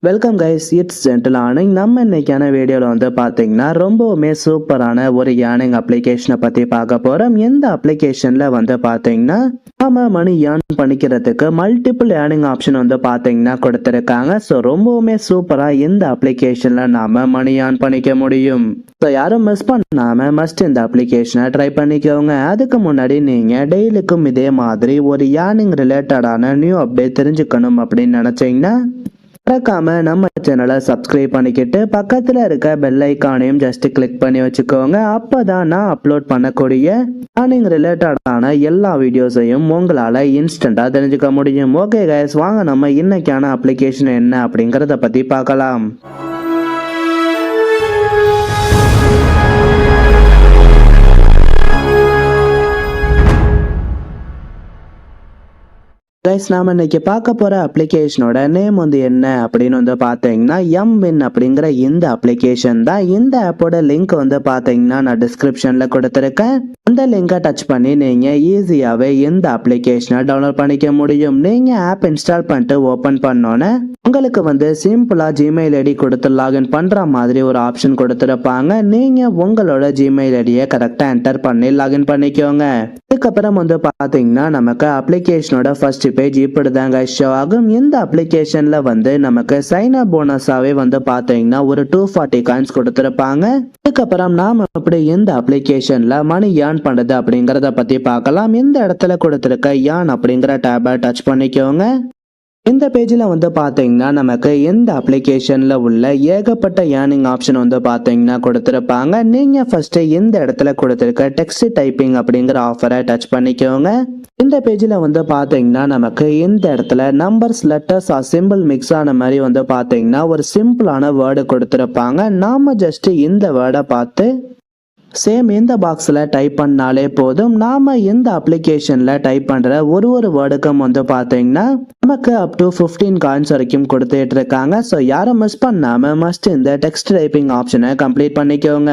Welcome guys, it's gentle earning. நம்ம இன்னைக்கான வீடியோவில் வந்து பார்த்தீங்கன்னா ரொம்பவுமே சூப்பரான ஒரு ஏர்னிங் அப்ளிகேஷனை பற்றி பார்க்க போகிறோம். எந்த அப்ளிகேஷனில் வந்து பார்த்தீங்கன்னா நம்ம மணி ஏர்ன் பண்ணிக்கிறதுக்கு மல்டிபிள் ஏர்னிங் ஆப்ஷன் வந்து பார்த்தீங்கன்னா கொடுத்துருக்காங்க. ஸோ ரொம்பவுமே சூப்பராக இந்த அப்ளிகேஷனில் நாம் மணி ஏர்ன் பண்ணிக்க முடியும். ஸோ யாரும் மிஸ் பண்ணாமல் மஸ்ட் இந்த அப்ளிகேஷனை ட்ரை பண்ணிக்கோங்க. அதுக்கு முன்னாடி நீங்கள் டெய்லிக்கும் இதே மாதிரி ஒரு ஏர்னிங் ரிலேட்டடான நியூ அப்டேட் தெரிஞ்சுக்கணும் அப்படின்னு நினச்சிங்கன்னா மறக்காம நம்ம சேனலை சப்ஸ்கிரைப் பண்ணிக்கிட்டு பக்கத்தில் இருக்க பெல் ஐக்கானையும் ஜஸ்ட் கிளிக் பண்ணி வச்சுக்கோங்க. அப்போதான் நான் அப்லோட் பண்ணக்கூடிய ஏர்னிங் ரிலேட்டடான எல்லா வீடியோஸையும் உங்களால் இன்ஸ்டண்ட்டாக தெரிஞ்சுக்க முடியும். ஓகே கைஸ், வாங்க நம்ம இன்னைக்கான அப்ளிகேஷன் என்ன அப்படிங்கிறத பற்றி பார்க்கலாம். கைஸ், நாம இன்னைக்கு பார்க்க போற அப்ளிகேஷனோட நேம் வந்து என்ன அப்படின்னு வந்து பார்த்தீங்கன்னா எம்வின் அப்படிங்கிற இந்த அப்ளிகேஷன் தான். இந்த ஆப்போட லிங்க் வந்து பார்த்தீங்கன்னா நான் டிஸ்கிரிப்ஷன்ல கொடுத்துருக்கேன். அந்த லிங்கை டச் பண்ணி நீங்க ஈஸியாவே இந்த அப்ளிகேஷனை டவுன்லோட் பண்ணிக்க முடியும். நீங்க ஆப் இன்ஸ்டால் பண்ணிட்டு ஓபன் பண்ணோன்னே உங்களுக்கு வந்து சிம்பிளா ஜிமெயில் ஐடி கொடுத்து லாகின் பண்ற மாதிரி ஒரு ஆப்ஷன் கொடுத்துருப்பாங்க. நீங்க உங்களோட ஜிமெயில் ஐடியை கரெக்டா என்டர் பண்ணி லாகின் பண்ணிக்கோங்க. அதுக்கப்புறம் வந்து பார்த்தீங்கன்னா நமக்கு அப்ளிகேஷனோட ஃபர்ஸ்ட் பேஜ் இப்படிதாங்க ஷோ ஆகும். இந்த அப்ளிகேஷன்ல வந்து நமக்கு சைன் அப் போனஸாவே வந்து பார்த்தீங்கன்னா ஒரு 240 காயின்ஸ் கொடுத்துருப்பாங்க. அதுக்கப்புறம் நாம அப்படி இந்த அப்ளிகேஷன்ல மணி ஏர்ன் பண்றது அப்படிங்கறத பத்தி பார்க்கலாம். இந்த இடத்துல கொடுத்திருக்க ஏர்ன் அப்படிங்கிற டேபை டச் பண்ணிக்கோங்க. இந்த பேஜில் வந்து பார்த்தீங்கன்னா நமக்கு இந்த அப்ளிகேஷனில் உள்ள ஏகப்பட்ட ஏர்னிங் ஆப்ஷன் வந்து பார்த்தீங்கன்னா கொடுத்துருப்பாங்க. நீங்கள் ஃபர்ஸ்ட் இந்த இடத்துல கொடுத்துருக்க டெக்ஸ்ட் டைப்பிங் அப்படிங்கிற ஆஃபரை டச் பண்ணிக்கோங்க. இந்த பேஜில் வந்து பார்த்தீங்கன்னா நமக்கு இந்த இடத்துல நம்பர்ஸ், லெட்டர்ஸ் சிம்பிள் மிக்ஸ் ஆன மாதிரி வந்து பார்த்தீங்கன்னா ஒரு சிம்பிளான வேர்டு கொடுத்துருப்பாங்க. நாம ஜஸ்ட் இந்த வேர்டை பார்த்து சேம் இந்த பாக்ஸில் டைப் பண்ணாலே போதும். நாம இந்த அப்ளிகேஷன்ல டைப் பண்ற ஒரு வேர்டுக்கும் வந்து பார்த்தீங்கன்னா நமக்கு அப் டு 15 காயின்ஸ் வரைக்கும் கொடுத்துட்டு இருக்காங்க. ஸோ யாரும் மிஸ் பண்ணாம மஸ்ட் இந்த டெக்ஸ்ட் டைப்பிங் ஆப்ஷனை கம்ப்ளீட் பண்ணிக்கோங்க.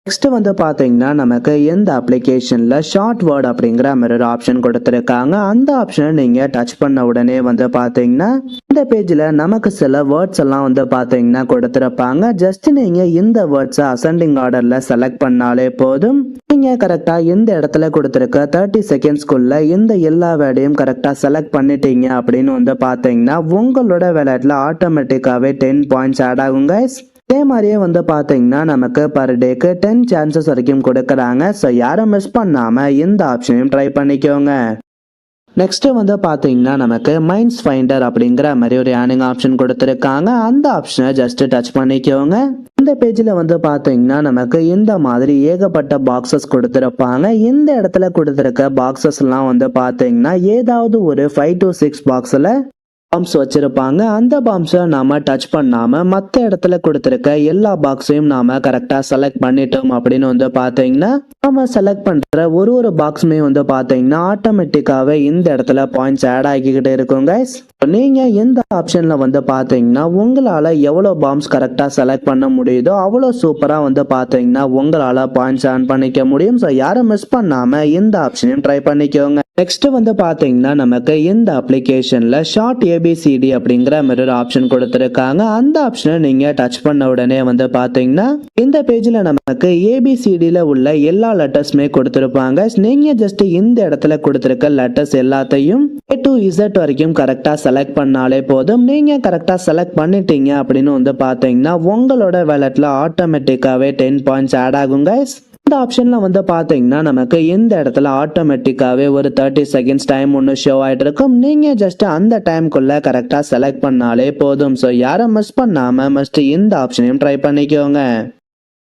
நெக்ஸ்ட் வந்து பார்த்தீங்கன்னா நமக்கு இந்த அப்ளிகேஷன்ல ஷார்ட் வேர்ட் அப்படிங்கிற மாதிரி ஒரு ஆப்ஷன் கொடுத்துருக்காங்க. அந்த ஆப்ஷனை நீங்க டச் பண்ண உடனே வந்து பார்த்தீங்கன்னா இந்த பேஜ்ல நமக்கு சில வேர்ட்ஸ் எல்லாம் வந்து பார்த்தீங்கன்னா கொடுத்துருப்பாங்க. ஜஸ்ட் நீங்க இந்த வேர்ட்ஸை அசெண்டிங் ஆர்டர்ல செலக்ட் பண்ணாலே போதும். நீங்க கரெக்டா இந்த இடத்துல கொடுத்துருக்க 30 செகண்ட்ஸ்குள்ள இந்த எல்லா வேர்டையும் கரெக்டா செலக்ட் பண்ணிட்டீங்க அப்படின்னு வந்து பார்த்தீங்கன்னா உங்களோட விளையாட்டுல ஆட்டோமேட்டிக்காவே 10 பாயிண்ட்ஸ் ஆட் ஆகுங்க. இதே மாதிரியே வந்து பார்த்தீங்கன்னா நமக்கு பர் டேக்கு 10 சான்சஸ் வரைக்கும் கொடுக்குறாங்க. ஸோ யாரும் மிஸ் பண்ணாமல் இந்த ஆப்ஷனையும் ட்ரை பண்ணிக்கோங்க. நெக்ஸ்ட் வந்து பார்த்தீங்கன்னா நமக்கு மைண்ட்ஸ் ஃபைண்டர் அப்படிங்கிற மாதிரி ஒரு ஏர்னிங் ஆப்ஷன் கொடுத்துருக்காங்க. அந்த ஆப்ஷனை ஜஸ்ட் டச் பண்ணிக்கோங்க. இந்த பேஜில் வந்து பார்த்தீங்கன்னா நமக்கு இந்த மாதிரி ஏகப்பட்ட பாக்ஸஸ் கொடுத்துருப்பாங்க. இந்த இடத்துல கொடுத்துருக்க பாக்ஸஸ்லாம் வந்து பார்த்தீங்கன்னா ஏதாவது ஒரு 5 to 6 பாக்ஸில் பாம்ஸ் வச்சிருப்பாங்க. அந்த பாம்ஸை நாம டச் பண்ணாம மற்ற இடத்துல கொடுத்துருக்க எல்லா பாக்ஸையும் நாம கரெக்டா செலக்ட் பண்ணிட்டோம் அப்படின்னு வந்து பாத்தீங்கன்னா நாம செலக்ட் பண்ற ஒரு பாக்ஸுமே வந்து பாத்தீங்கன்னா ஆட்டோமேட்டிக்காவே இந்த இடத்துல பாயிண்ட்ஸ் ஆட் ஆகிக்கிட்டே இருக்கும் கைஸ். நீங்க இந்த ஆப்ஷன்ல வந்து பாத்தீங்கன்னா உங்களால எவ்வளவு பாம்ஸ் கரெக்டா செலக்ட் பண்ண முடியுதோ அவ்வளவு சூப்பரா வந்து பாத்தீங்கன்னா உங்களால பாயிண்ட்ஸ் ஆன் பண்ணிக்க முடியும். ஸோ யாரும் மிஸ் பண்ணாம இந்த ஆப்ஷனையும் ட்ரை பண்ணிக்கோங்க. நெக்ஸ்ட் வந்து பாத்தீங்கன்னா நமக்கு இந்த அப்ளிகேஷன்ல ஷார்ட் ஏபிசிடி அப்படிங்கிற மாதிரி ஆப்ஷன் கொடுத்துருக்காங்க. அந்த ஆப்ஷனை நீங்க டச் பண்ண உடனே வந்து பாத்தீங்கன்னா இந்த பேஜ்ல நமக்கு ஏபிசிடில உள்ள எல்லா லெட்டர்ஸுமே கொடுத்துருப்பாங்க. நீங்க ஜஸ்ட் இந்த இடத்துல கொடுத்துருக்க லெட்டர்ஸ் எல்லாத்தையும் A to Z வரைக்கும் கரெக்டா செலக்ட் பண்ணாலே போதும். நீங்க கரெக்டா செலக்ட் பண்ணிட்டீங்க அப்படின்னு வந்து பாத்தீங்கன்னா உங்களோட வேலட்ல ஆட்டோமேட்டிக்காவே 10 பாயிண்ட்ஸ் ஆட் ஆகும் கைஸ். இந்த ஆப்ஷன்ல வந்து பாத்தீங்கன்னா நமக்கு இந்த இடத்துல ஆட்டோமேட்டிக்காவே ஒரு 30 செகண்ட்ஸ் டைம் ஒன்று ஷோ ஆயிட்டு இருக்கும். நீங்க ஜஸ்ட் அந்த டைம்குள்ள கரெக்டா செலக்ட் பண்ணாலே போதும். ஸோ யாரும் மிஸ் பண்ணாம மஸ்ட் இந்த ஆப்ஷனையும் ட்ரை பண்ணிக்கோங்க.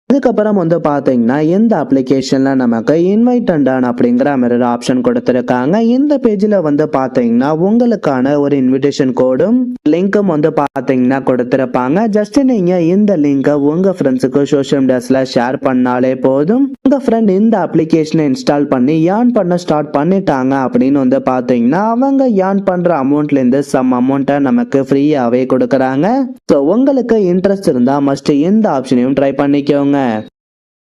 அதுக்கப்புறம் வந்து பார்த்தீங்கன்னா இந்த அப்ளிகேஷனில் நமக்கு இன்வைட் அண்ட் earn அப்படிங்கிற மாதிரி ஒரு ஆப்ஷன் கொடுத்துருக்காங்க. இந்த பேஜில் வந்து பார்த்தீங்கன்னா உங்களுக்கான ஒரு இன்விடேஷன் கோடும் லிங்க்கும் வந்து பார்த்தீங்கன்னா கொடுத்துருப்பாங்க. ஜஸ்ட் நீங்கள் இந்த லிங்கை உங்கள் ஃப்ரெண்ட்ஸுக்கு சோஷியல் மீடியாஸில் ஷேர் பண்ணாலே போதும். உங்கள் ஃப்ரெண்ட் இந்த அப்ளிகேஷனை இன்ஸ்டால் பண்ணி ஏர்ன் பண்ண ஸ்டார்ட் பண்ணிட்டாங்க அப்படின்னு வந்து பார்த்தீங்கன்னா அவங்க ஏர்ன் பண்ணுற அமௌண்ட்லேருந்து சம் அமௌண்ட்டை நமக்கு ஃப்ரீயாகவே கொடுக்குறாங்க. ஸோ உங்களுக்கு இன்ட்ரெஸ்ட் இருந்தால் மஸ்ட் இந்த ஆப்ஷனையும் ட்ரை பண்ணிக்கோங்க.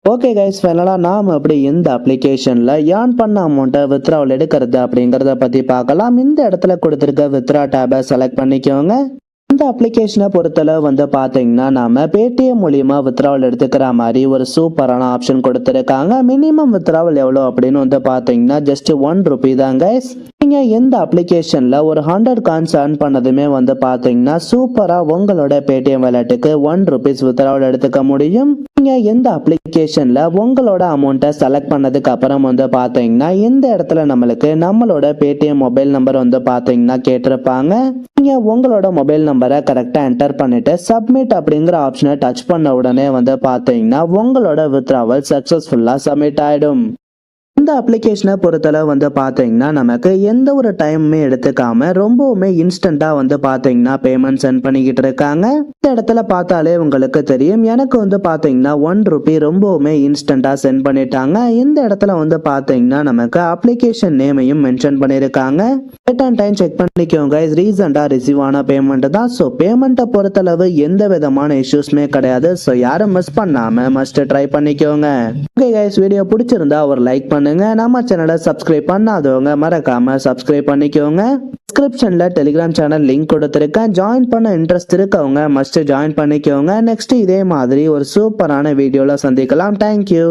ஓகே கைஸ், ஃபைனலாக நாம் அப்படி இந்த அப்ளிகேஷனில் ஏர்ன் பண்ண அமௌண்ட்டை வித்ராவில் எடுக்கிறது அப்படிங்கிறத பற்றி பார்க்கலாம். இந்த இடத்துல கொடுத்துருக்க வித்ரா டேபை செலக்ட் பண்ணிக்கோங்க. இந்த அப்ளிகேஷனை பொறுத்தளவு வந்து பாத்தீங்கன்னா நாம பேடிஎம் மூலியமா வித்ராவல் எடுத்துக்கிற மாதிரி ஒரு சூப்பரான ஆப்ஷன் கொடுத்துருக்காங்க. மினிமம் வித்ராவல் எவ்வளோ அப்படின்னு வந்து பாத்தீங்கன்னா ஜஸ்ட் ₹1 தான் guys. நீங்க இந்த அப்ளிகேஷன்ல ஒரு 100 காயின்ஸ் earn பண்ணதுமே வந்து பாத்தீங்கன்னா சூப்பரா உங்களோட பேடிஎம் வாலெட்டுக்கு ₹1 வித்ராவல் எடுத்துக்க முடியும். நீங்க இந்த அப்ளிகேஷன்ல உங்களோட அமௌண்ட்டை செலக்ட் பண்ணதுக்கு அப்புறம் வந்து பாத்தீங்கன்னா இந்த இடத்துல நம்மளுக்கு நம்மளோட பேடிஎம் மொபைல் நம்பர் வந்து பாத்தீங்கன்னா கேட்டிருப்பாங்க. நீங்க உங்களோட மொபைல் நம்பரை கரெக்டா என்டர் பண்ணிட்டு சப்மிட் அப்படிங்கிற ஆப்ஷனை டச் பண்ண உடனே வந்து பாத்தீங்கன்னா உங்களோட வித்ராவல் சக்சஸ்ஃபுல்லா சப்மிட் ஆயிடும். இந்த அப்ளிகேஷனை பொறுத்தளவு வந்து பாத்தீங்கன்னா நமக்கு எந்த ஒரு டைமுமே எடுத்துக்காம ரொம்பவுமே இன்ஸ்டன்டா வந்து பாத்தீங்கன்னா பேமெண்ட் சென்ட் பண்ணிக்கிட்டு இருக்காங்க. இந்த இடத்துல பார்த்தாலே உங்களுக்கு தெரியும். எனக்கு வந்து பாத்தீங்கன்னா ₹1 ரொம்பவுமே இன்ஸ்டன்டா சென்ட் பண்ணிட்டாங்க. இந்த இடத்துல வந்து பாத்தீங்கன்னா நமக்கு அப்ளிகேஷன் நேமையும் மென்ஷன் பண்ணிருக்காங்க. டேட் அண்ட் டைம் செக் பண்ணிக்கோங்க. ரீசெண்டா ரிசீவ் ஆன பேமெண்ட் தான். ஸோ பேமெண்ட்டை பொறுத்தளவு எந்த விதமான இஷ்யூஸ்மே கிடையாது. ஸோ யாரும் மிஸ் பண்ணாம மஸ்ட் ட்ரை பண்ணிக்கோங்க. ஓகே கைஸ், வீடியோ பிடிச்சிருந்தா ஒரு லைக் பண்ணுங்க. நம்ம சேனலை சப்ஸ்கிரைப் பண்ணாதவங்க மறக்காம சப்ஸ்கிரைப் பண்ணிக்கோங்க. டிஸ்கிரிப்ஷன்ல டெலிகிராம் சேனல் லிங்க் கொடுத்துருக்கேன். ஜாயின் பண்ண இன்ட்ரெஸ்ட் இருக்கவங்க மஸ்ட் ஜாயின் பண்ணிக்கோங்க. நெக்ஸ்ட் இதே மாதிரி ஒரு சூப்பரான வீடியோல சந்திக்கலாம். தேங்க்யூ.